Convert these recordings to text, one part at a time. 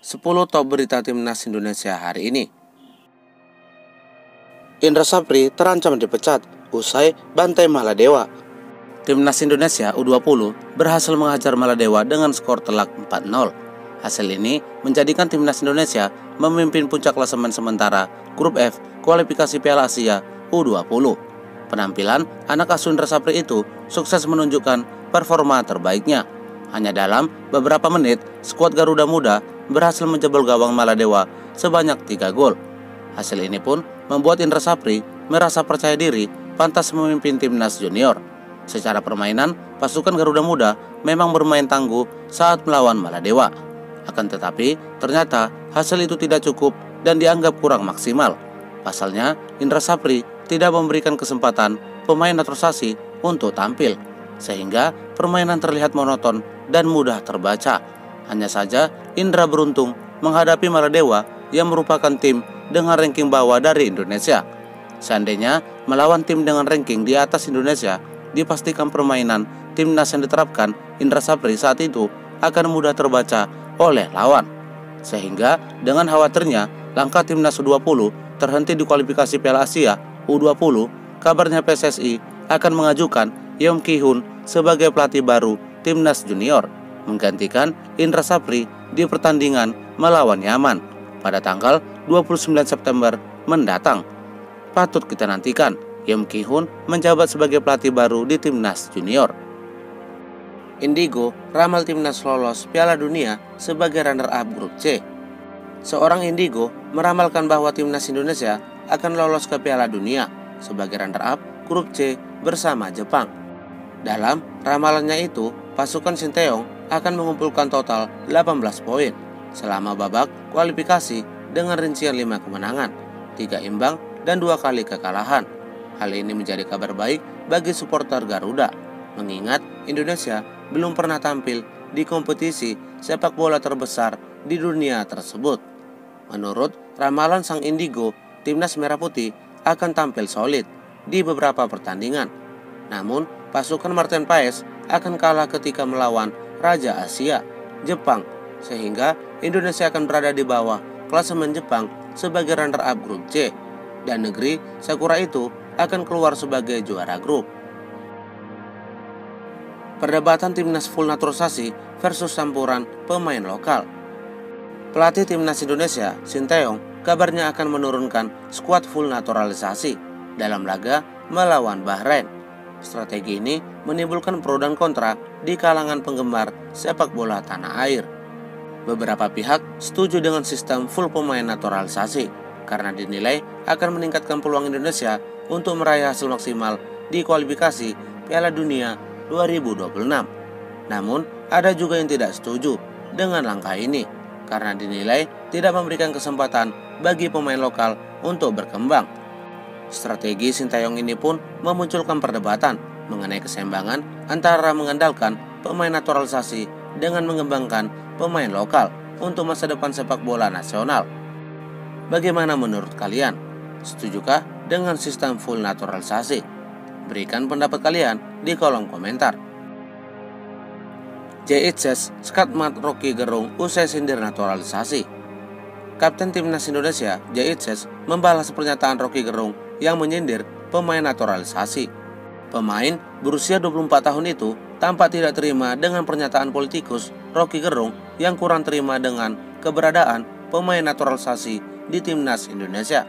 10 top berita timnas Indonesia hari ini. Indra Sapri terancam dipecat usai bantai Maladewa. Timnas Indonesia U20 berhasil menghajar Maladewa dengan skor telak 4-0. Hasil ini menjadikan timnas Indonesia memimpin puncak klasemen sementara Grup F kualifikasi Piala Asia U20. Penampilan anak asuh Indra Sapri itu sukses menunjukkan performa terbaiknya. Hanya dalam beberapa menit, skuad Garuda Muda berhasil menjebol gawang Maladewa sebanyak 3 gol. Hasil ini pun membuat Indra Sapri merasa percaya diri pantas memimpin timnas junior. Secara permainan, pasukan Garuda Muda memang bermain tangguh saat melawan Maladewa. Akan tetapi, ternyata hasil itu tidak cukup dan dianggap kurang maksimal. Pasalnya, Indra Sapri tidak memberikan kesempatan pemain naturalisasi untuk tampil, sehingga permainan terlihat monoton dan mudah terbaca. Hanya saja Indra beruntung menghadapi Maladewa yang merupakan tim dengan ranking bawah dari Indonesia. Seandainya melawan tim dengan ranking di atas Indonesia, dipastikan permainan timnas yang diterapkan Indra Sapri saat itu akan mudah terbaca oleh lawan. Sehingga dengan khawatirnya langkah timnas U20 terhenti di kualifikasi Piala Asia U20, kabarnya PSSI akan mengajukan Yeom Ki-hun sebagai pelatih baru timnas junior, menggantikan Indra Sapri di pertandingan melawan Yaman pada tanggal 29 September mendatang. Patut kita nantikan Yeom Ki-hun menjabat sebagai pelatih baru di timnas junior. Indigo ramal timnas lolos Piala Dunia sebagai runner-up Grup C. Seorang Indigo meramalkan bahwa timnas Indonesia akan lolos ke Piala Dunia sebagai runner-up Grup C bersama Jepang. Dalam ramalannya itu, pasukan Sinteyong akan mengumpulkan total 18 poin selama babak kualifikasi dengan rincian 5 kemenangan, 3 imbang, dan 2 kali kekalahan. Hal ini menjadi kabar baik bagi supporter Garuda, mengingat Indonesia belum pernah tampil di kompetisi sepak bola terbesar di dunia tersebut. Menurut ramalan sang Indigo, timnas Merah Putih akan tampil solid di beberapa pertandingan. Namun, pasukan Martin Paes akan kalah ketika melawan Raja Asia, Jepang, sehingga Indonesia akan berada di bawah klasemen Jepang sebagai runner-up Grup C, dan negeri Sakura itu akan keluar sebagai juara grup. Perdebatan timnas full naturalisasi versus campuran pemain lokal. Pelatih timnas Indonesia, Sinteyong, kabarnya akan menurunkan skuad full naturalisasi dalam laga melawan Bahrain. Strategi ini menimbulkan pro dan kontra di kalangan penggemar sepak bola tanah air. Beberapa pihak setuju dengan sistem full pemain naturalisasi karena dinilai akan meningkatkan peluang Indonesia untuk meraih hasil maksimal di kualifikasi Piala Dunia 2026. Namun, ada juga yang tidak setuju dengan langkah ini karena dinilai tidak memberikan kesempatan bagi pemain lokal untuk berkembang. Strategi Sinteyong ini pun memunculkan perdebatan mengenai keseimbangan antara mengandalkan pemain naturalisasi dengan mengembangkan pemain lokal untuk masa depan sepak bola nasional. Bagaimana menurut kalian? Setujukah dengan sistem full naturalisasi? Berikan pendapat kalian di kolom komentar. JHS skatmat Rocky Gerung usai sindir naturalisasi. Kapten timnas Indonesia JHS membalas pernyataan Rocky Gerung yang menyindir pemain naturalisasi. Pemain berusia 24 tahun itu tampak tidak terima dengan pernyataan politikus Rocky Gerung yang kurang terima dengan keberadaan pemain naturalisasi di timnas Indonesia.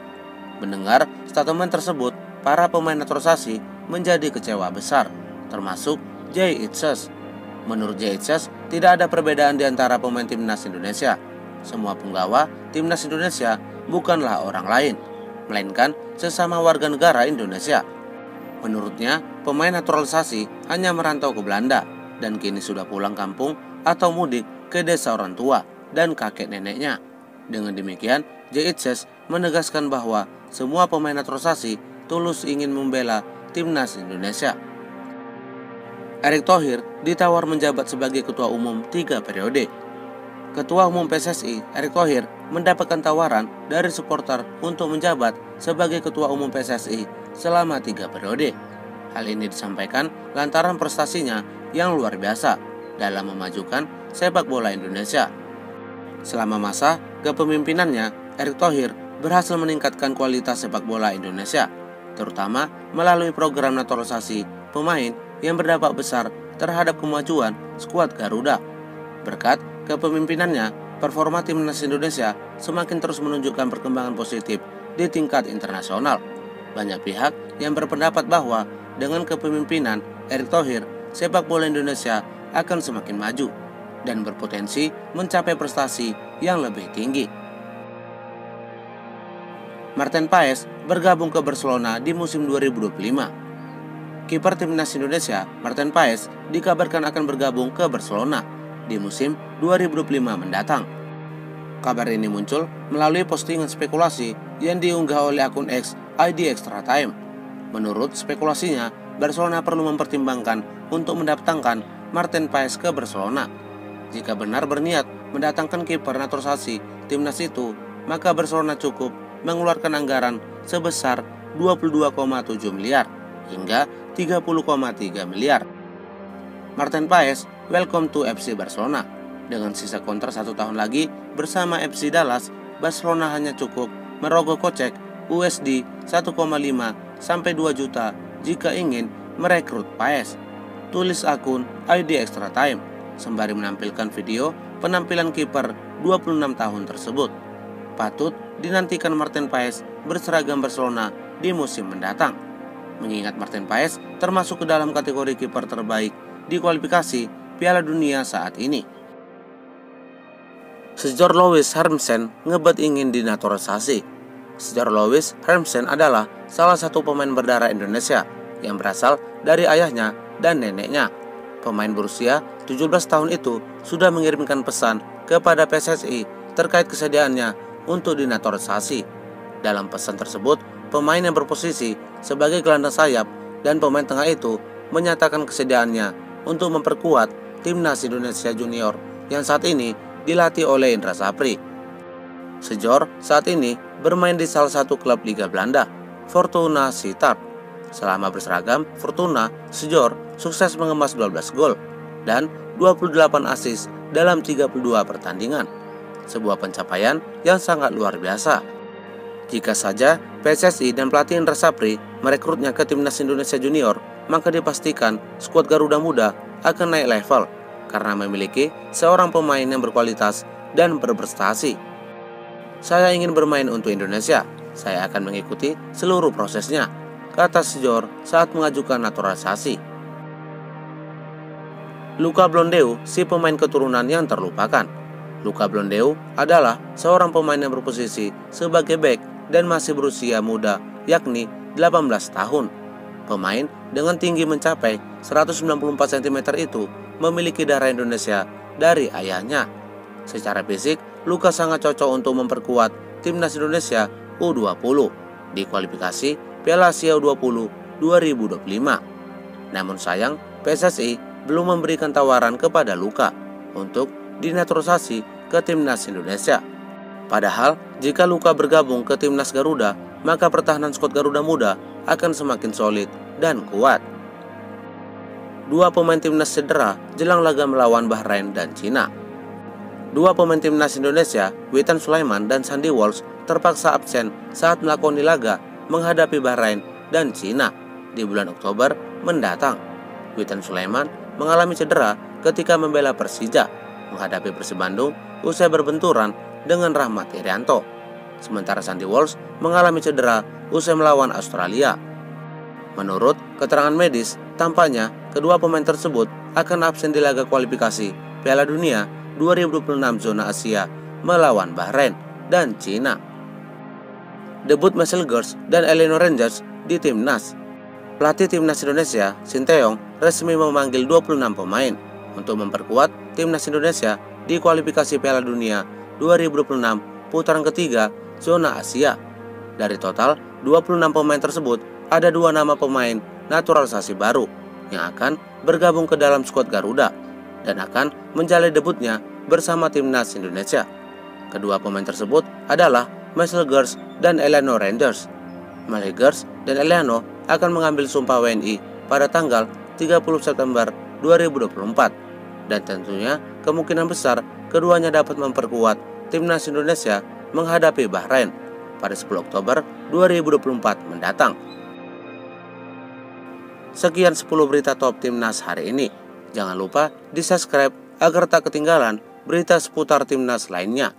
Mendengar statement tersebut, para pemain naturalisasi menjadi kecewa besar, termasuk JHS. Menurut JHS, tidak ada perbedaan di antara pemain timnas Indonesia. Semua penggawa timnas Indonesia bukanlah orang lain, melainkan sesama warga negara Indonesia. Menurutnya, pemain naturalisasi hanya merantau ke Belanda dan kini sudah pulang kampung atau mudik ke desa orang tua dan kakek neneknya. Dengan demikian, JHS menegaskan bahwa semua pemain naturalisasi tulus ingin membela timnas Indonesia. Erick Thohir ditawar menjabat sebagai ketua umum 3 periode. Ketua Umum PSSI Erick Thohir mendapatkan tawaran dari supporter untuk menjabat sebagai Ketua Umum PSSI selama 3 periode. Hal ini disampaikan lantaran prestasinya yang luar biasa dalam memajukan sepak bola Indonesia. Selama masa kepemimpinannya, Erick Thohir berhasil meningkatkan kualitas sepak bola Indonesia, terutama melalui program naturalisasi pemain yang berdampak besar terhadap kemajuan skuad Garuda. Berkat kepemimpinannya, performa timnas Indonesia semakin terus menunjukkan perkembangan positif di tingkat internasional. Banyak pihak yang berpendapat bahwa dengan kepemimpinan Erick Thohir, sepak bola Indonesia akan semakin maju dan berpotensi mencapai prestasi yang lebih tinggi. Martin Paes bergabung ke Barcelona di musim 2025. Kiper timnas Indonesia, Martin Paes, dikabarkan akan bergabung ke Barcelona di musim 2025 mendatang. Kabar ini muncul melalui postingan spekulasi yang diunggah oleh akun X ID Extra Time. Menurut spekulasinya, Barcelona perlu mempertimbangkan untuk mendatangkan Martin Paes ke Barcelona. Jika benar berniat mendatangkan kiper naturalisasi timnas itu, maka Barcelona cukup mengeluarkan anggaran sebesar 22,7 miliar hingga 30,3 miliar. Martin Paes welcome to FC Barcelona. Dengan sisa kontrak 1 tahun lagi bersama FC Dallas, Barcelona hanya cukup merogoh kocek USD 1,5 sampai 2 juta jika ingin merekrut Paes, tulis akun ID Extra Time, sembari menampilkan video penampilan kiper 26 tahun tersebut. Patut dinantikan Martin Paes berseragam Barcelona di musim mendatang, mengingat Martin Paes termasuk ke dalam kategori kiper terbaik di kualifikasi Piala Dunia saat ini. Sejor Louis Hermsen ngebet ingin dinaturalisasi. Sejor Louis Hermsen adalah salah satu pemain berdarah Indonesia yang berasal dari ayahnya dan neneknya. Pemain berusia 17 tahun itu sudah mengirimkan pesan kepada PSSI terkait kesediaannya untuk dinaturalisasi. Dalam pesan tersebut, pemain yang berposisi sebagai gelandang sayap dan pemain tengah itu menyatakan kesediaannya untuk memperkuat timnas Indonesia Junior yang saat ini dilatih oleh Indra Sapri. Sejor saat ini bermain di salah satu klub Liga Belanda, Fortuna Sittard. Selama berseragam Fortuna, Sejor sukses mengemas 12 gol dan 28 assist dalam 32 pertandingan. Sebuah pencapaian yang sangat luar biasa. Jika saja PSSI dan pelatih Indra Sapri merekrutnya ke timnas Indonesia Junior, maka dipastikan skuad Garuda Muda akan naik level karena memiliki seorang pemain yang berkualitas dan berprestasi. Saya ingin bermain untuk Indonesia, saya akan mengikuti seluruh prosesnya, kata Sejor saat mengajukan naturalisasi. Luka Blondeu, si pemain keturunan yang terlupakan. Luka Blondeu adalah seorang pemain yang berposisi sebagai bek dan masih berusia muda, yakni 18 tahun. Pemain dengan tinggi mencapai 194 cm itu memiliki darah Indonesia dari ayahnya. Secara fisik, Luka sangat cocok untuk memperkuat timnas Indonesia U20 di kualifikasi Piala Asia U20 2025. Namun sayang, PSSI belum memberikan tawaran kepada Luka untuk dinaturalisasi ke timnas Indonesia. Padahal, jika Luka bergabung ke timnas Garuda, maka pertahanan skuad Garuda Muda akan semakin solid dan kuat. Dua pemain timnas cedera jelang laga melawan Bahrain dan Cina. Dua pemain timnas Indonesia, Witan Sulaiman dan Sandy Walsh, terpaksa absen saat melakoni laga menghadapi Bahrain dan Cina di bulan Oktober mendatang. Witan Sulaiman mengalami cedera ketika membela Persija menghadapi Persib Bandung usai berbenturan dengan Rahmat Irianto. Sementara Sandy Walsh mengalami cedera usai melawan Australia. Menurut keterangan medis, tampaknya kedua pemain tersebut akan absen di laga kualifikasi Piala Dunia 2026 zona Asia melawan Bahrain dan Cina. Debut Marcel Gers dan Eleanor Rangers di timnas. Pelatih timnas Indonesia, Sinteyong, resmi memanggil 26 pemain untuk memperkuat timnas Indonesia di kualifikasi Piala Dunia 2026 putaran ketiga zona Asia. Dari total 26 pemain tersebut, ada 2 nama pemain naturalisasi baru yang akan bergabung ke dalam skuad Garuda dan akan menjalani debutnya bersama timnas Indonesia. Kedua pemain tersebut adalah Marcel Gers dan Eleanor Rangers. Marcel Gers dan Eleanor akan mengambil sumpah WNI pada tanggal 30 September 2024 dan tentunya kemungkinan besar keduanya dapat memperkuat timnas Indonesia menghadapi Bahrain pada 10 Oktober 2024 mendatang. Sekian 10 berita top timnas hari ini. Jangan lupa di-subscribe agar tak ketinggalan berita seputar timnas lainnya.